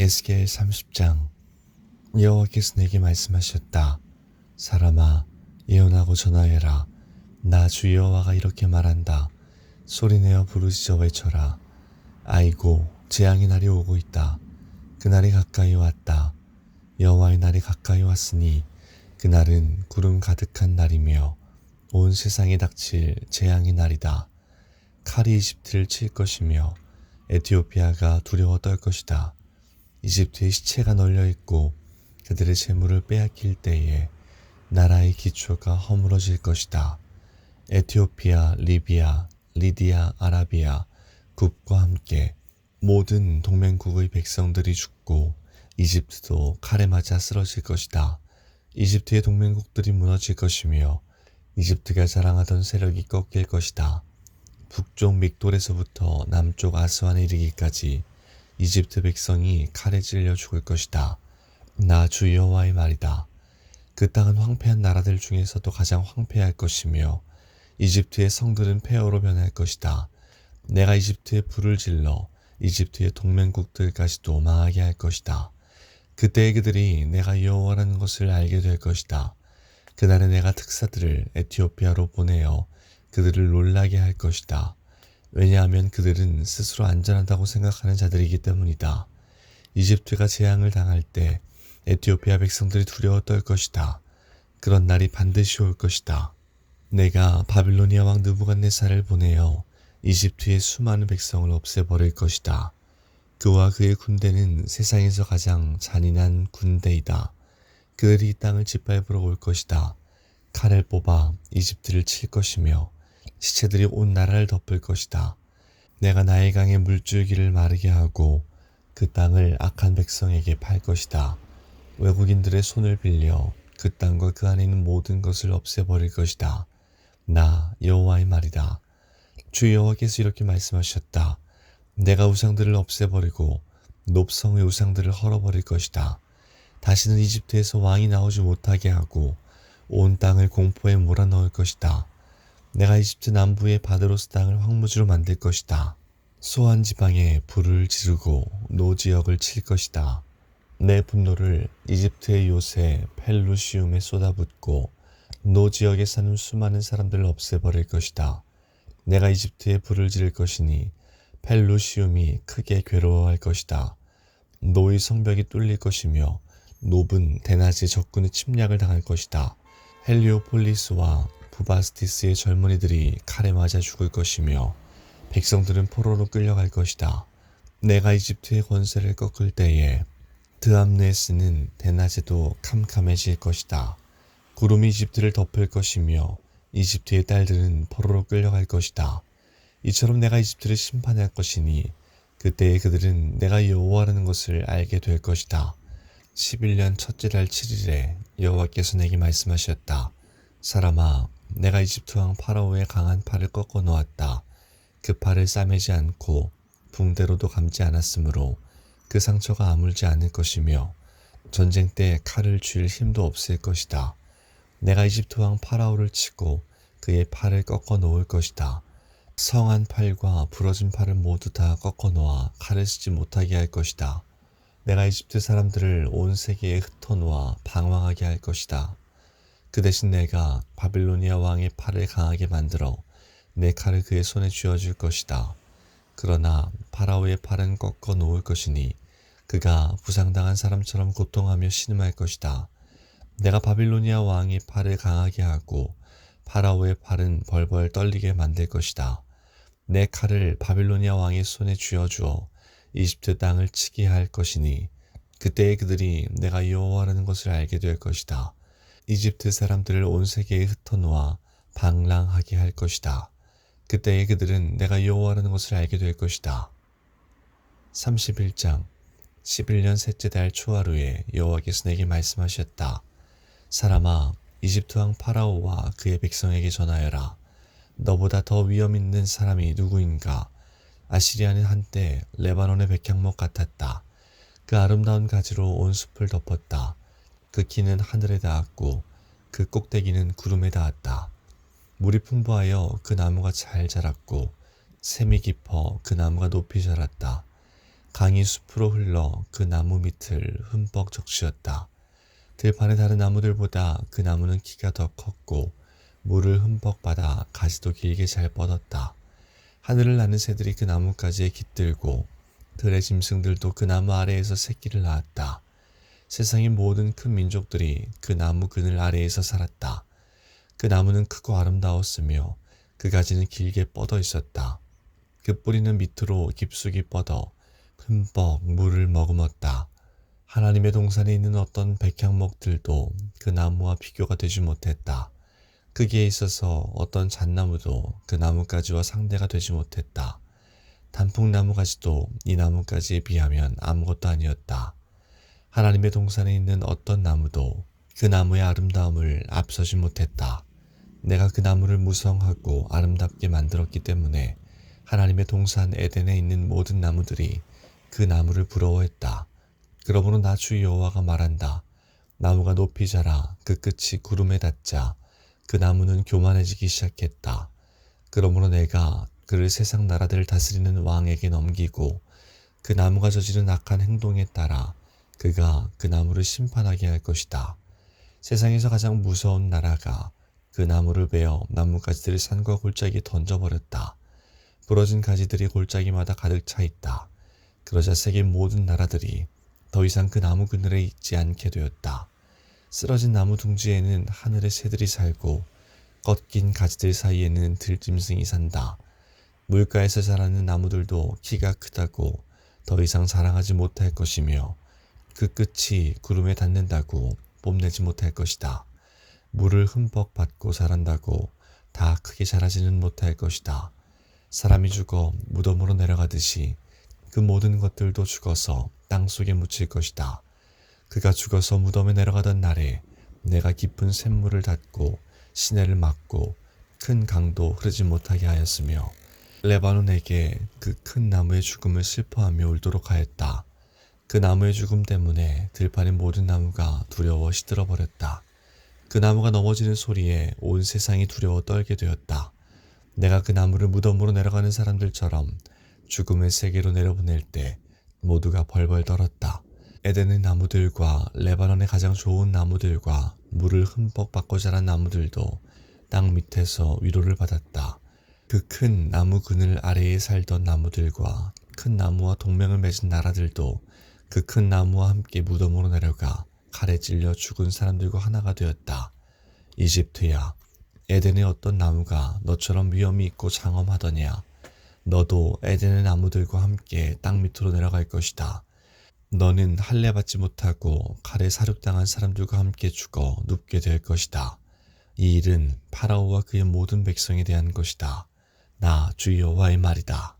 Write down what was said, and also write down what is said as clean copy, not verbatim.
에스겔 30장. 여호와께서 내게 말씀하셨다. 사람아, 예언하고 전하여라. 나 주 여호와가 이렇게 말한다. 소리내어 부르짖어 외쳐라. 아이고, 재앙의 날이 오고 있다. 그날이 가까이 왔다. 여호와의 날이 가까이 왔으니 그날은 구름 가득한 날이며 온 세상에 닥칠 재앙의 날이다. 칼이 이집트를 칠 것이며 에티오피아가 두려워 떨 것이다. 이집트의 시체가 널려있고 그들의 재물을 빼앗길 때에 나라의 기초가 허물어질 것이다. 에티오피아, 리비아, 리디아, 아라비아, 국과 함께 모든 동맹국의 백성들이 죽고 이집트도 칼에 맞아 쓰러질 것이다. 이집트의 동맹국들이 무너질 것이며 이집트가 자랑하던 세력이 꺾일 것이다. 북쪽 믹돌에서부터 남쪽 아스완에 이르기까지 이집트 백성이 칼에 찔려 죽을 것이다. 나 주 여호와의 말이다. 그 땅은 황폐한 나라들 중에서도 가장 황폐할 것이며 이집트의 성들은 폐허로 변할 것이다. 내가 이집트에 불을 질러 이집트의 동맹국들까지도 망하게 할 것이다. 그때 그들이 내가 여호와라는 것을 알게 될 것이다. 그날에 내가 특사들을 에티오피아로 보내어 그들을 놀라게 할 것이다. 왜냐하면 그들은 스스로 안전하다고 생각하는 자들이기 때문이다. 이집트가 재앙을 당할 때 에티오피아 백성들이 두려워 떨 것이다. 그런 날이 반드시 올 것이다. 내가 바빌로니아 왕 느부갓네살을 보내어 이집트의 수많은 백성을 없애버릴 것이다. 그와 그의 군대는 세상에서 가장 잔인한 군대이다. 그들이 이 땅을 짓밟으러 올 것이다. 칼을 뽑아 이집트를 칠 것이며 시체들이 온 나라를 덮을 것이다. 내가 나의 강의 물줄기를 마르게 하고 그 땅을 악한 백성에게 팔 것이다. 외국인들의 손을 빌려 그 땅과 그 안에 있는 모든 것을 없애버릴 것이다. 나 여호와의 말이다. 주 여호와께서 이렇게 말씀하셨다. 내가 우상들을 없애버리고 높성의 우상들을 헐어버릴 것이다. 다시는 이집트에서 왕이 나오지 못하게 하고 온 땅을 공포에 몰아넣을 것이다. 내가 이집트 남부의 바드로스 땅을 황무지로 만들 것이다. 소안 지방에 불을 지르고 노 지역을 칠 것이다. 내 분노를 이집트의 요새 펠루시움에 쏟아붓고 노 지역에 사는 수많은 사람들을 없애버릴 것이다. 내가 이집트에 불을 지를 것이니 펠루시움이 크게 괴로워할 것이다. 노의 성벽이 뚫릴 것이며 노은 대낮에 적군의 침략을 당할 것이다. 헬리오폴리스와 부바스티스의 젊은이들이 칼에 맞아 죽을 것이며 백성들은 포로로 끌려갈 것이다. 내가 이집트의 권세를 꺾을 때에 드암네스는 대낮에도 캄캄해질 것이다. 구름이 이집트를 덮을 것이며 이집트의 딸들은 포로로 끌려갈 것이다. 이처럼 내가 이집트를 심판할 것이니 그때에 그들은 내가 여호와라는 것을 알게 될 것이다. 11년 첫째 달 7일에 여호와께서 내게 말씀하셨다. 사람아, 내가 이집트 왕 파라오의 강한 팔을 꺾어 놓았다. 그 팔을 싸매지 않고 붕대로도 감지 않았으므로 그 상처가 아물지 않을 것이며 전쟁 때 칼을 쥘 힘도 없을 것이다. 내가 이집트 왕 파라오를 치고 그의 팔을 꺾어 놓을 것이다. 성한 팔과 부러진 팔을 모두 다 꺾어 놓아 칼을 쓰지 못하게 할 것이다. 내가 이집트 사람들을 온 세계에 흩어놓아 방황하게 할 것이다. 그 대신 내가 바빌로니아 왕의 팔을 강하게 만들어 내 칼을 그의 손에 쥐어줄 것이다. 그러나 파라오의 팔은 꺾어 놓을 것이니 그가 부상당한 사람처럼 고통하며 신음할 것이다. 내가 바빌로니아 왕의 팔을 강하게 하고 파라오의 팔은 벌벌 떨리게 만들 것이다. 내 칼을 바빌로니아 왕의 손에 쥐어주어 이집트 땅을 치게 할 것이니 그때에 그들이 내가 여호와라는 것을 알게 될 것이다. 이집트 사람들을 온 세계에 흩어놓아 방랑하게 할 것이다. 그때에 그들은 내가 여호와라는 것을 알게 될 것이다. 31장. 11년 셋째 달 초하루에 여호와께서 내게 말씀하셨다. 사람아, 이집트 왕 파라오와 그의 백성에게 전하여라. 너보다 더 위험 있는 사람이 누구인가? 아시리아는 한때 레바논의 백향목 같았다. 그 아름다운 가지로 온 숲을 덮었다. 그 키는 하늘에 닿았고 그 꼭대기는 구름에 닿았다. 물이 풍부하여 그 나무가 잘 자랐고 샘이 깊어 그 나무가 높이 자랐다. 강이 숲으로 흘러 그 나무 밑을 흠뻑 적시었다. 들판의 다른 나무들보다 그 나무는 키가 더 컸고 물을 흠뻑 받아 가지도 길게 잘 뻗었다. 하늘을 나는 새들이 그 나뭇가지에 깃들고 들의 짐승들도 그 나무 아래에서 새끼를 낳았다. 세상의 모든 큰 민족들이 그 나무 그늘 아래에서 살았다. 그 나무는 크고 아름다웠으며 그 가지는 길게 뻗어 있었다. 그 뿌리는 밑으로 깊숙이 뻗어 흠뻑 물을 머금었다. 하나님의 동산에 있는 어떤 백향목들도 그 나무와 비교가 되지 못했다. 크기에 있어서 어떤 잣나무도 그 나뭇가지와 상대가 되지 못했다. 단풍나무 가지도 이 나뭇가지에 비하면 아무것도 아니었다. 하나님의 동산에 있는 어떤 나무도 그 나무의 아름다움을 앞서지 못했다. 내가 그 나무를 무성하고 아름답게 만들었기 때문에 하나님의 동산 에덴에 있는 모든 나무들이 그 나무를 부러워했다. 그러므로 나 주 여호와가 말한다. 나무가 높이 자라 그 끝이 구름에 닿자 그 나무는 교만해지기 시작했다. 그러므로 내가 그를 세상 나라들을 다스리는 왕에게 넘기고 그 나무가 저지른 악한 행동에 따라 그가 그 나무를 심판하게 할 것이다. 세상에서 가장 무서운 나라가 그 나무를 베어 나뭇가지들을 산과 골짜기에 던져버렸다. 부러진 가지들이 골짜기마다 가득 차 있다. 그러자 세계 모든 나라들이 더 이상 그 나무 그늘에 있지 않게 되었다. 쓰러진 나무 둥지에는 하늘의 새들이 살고 꺾인 가지들 사이에는 들짐승이 산다. 물가에서 자라는 나무들도 키가 크다고 더 이상 자랑하지 못할 것이며 그 끝이 구름에 닿는다고 뽐내지 못할 것이다. 물을 흠뻑 받고 자란다고 다 크게 자라지는 못할 것이다. 사람이 죽어 무덤으로 내려가듯이 그 모든 것들도 죽어서 땅속에 묻힐 것이다. 그가 죽어서 무덤에 내려가던 날에 내가 깊은 샘물을 닫고 시내를 막고 큰 강도 흐르지 못하게 하였으며 레바논에게 그 큰 나무의 죽음을 슬퍼하며 울도록 하였다. 그 나무의 죽음 때문에 들판의 모든 나무가 두려워 시들어 버렸다. 그 나무가 넘어지는 소리에 온 세상이 두려워 떨게 되었다. 내가 그 나무를 무덤으로 내려가는 사람들처럼 죽음의 세계로 내려보낼 때 모두가 벌벌 떨었다. 에덴의 나무들과 레바논의 가장 좋은 나무들과 물을 흠뻑 받고 자란 나무들도 땅 밑에서 위로를 받았다. 그 큰 나무 그늘 아래에 살던 나무들과 큰 나무와 동맹을 맺은 나라들도 그 큰 나무와 함께 무덤으로 내려가 칼에 찔려 죽은 사람들과 하나가 되었다. 이집트야, 에덴의 어떤 나무가 너처럼 위엄이 있고 장엄하더냐. 너도 에덴의 나무들과 함께 땅 밑으로 내려갈 것이다. 너는 할례 받지 못하고 칼에 사륙당한 사람들과 함께 죽어 눕게 될 것이다. 이 일은 파라오와 그의 모든 백성에 대한 것이다. 나 주 여호와의 말이다.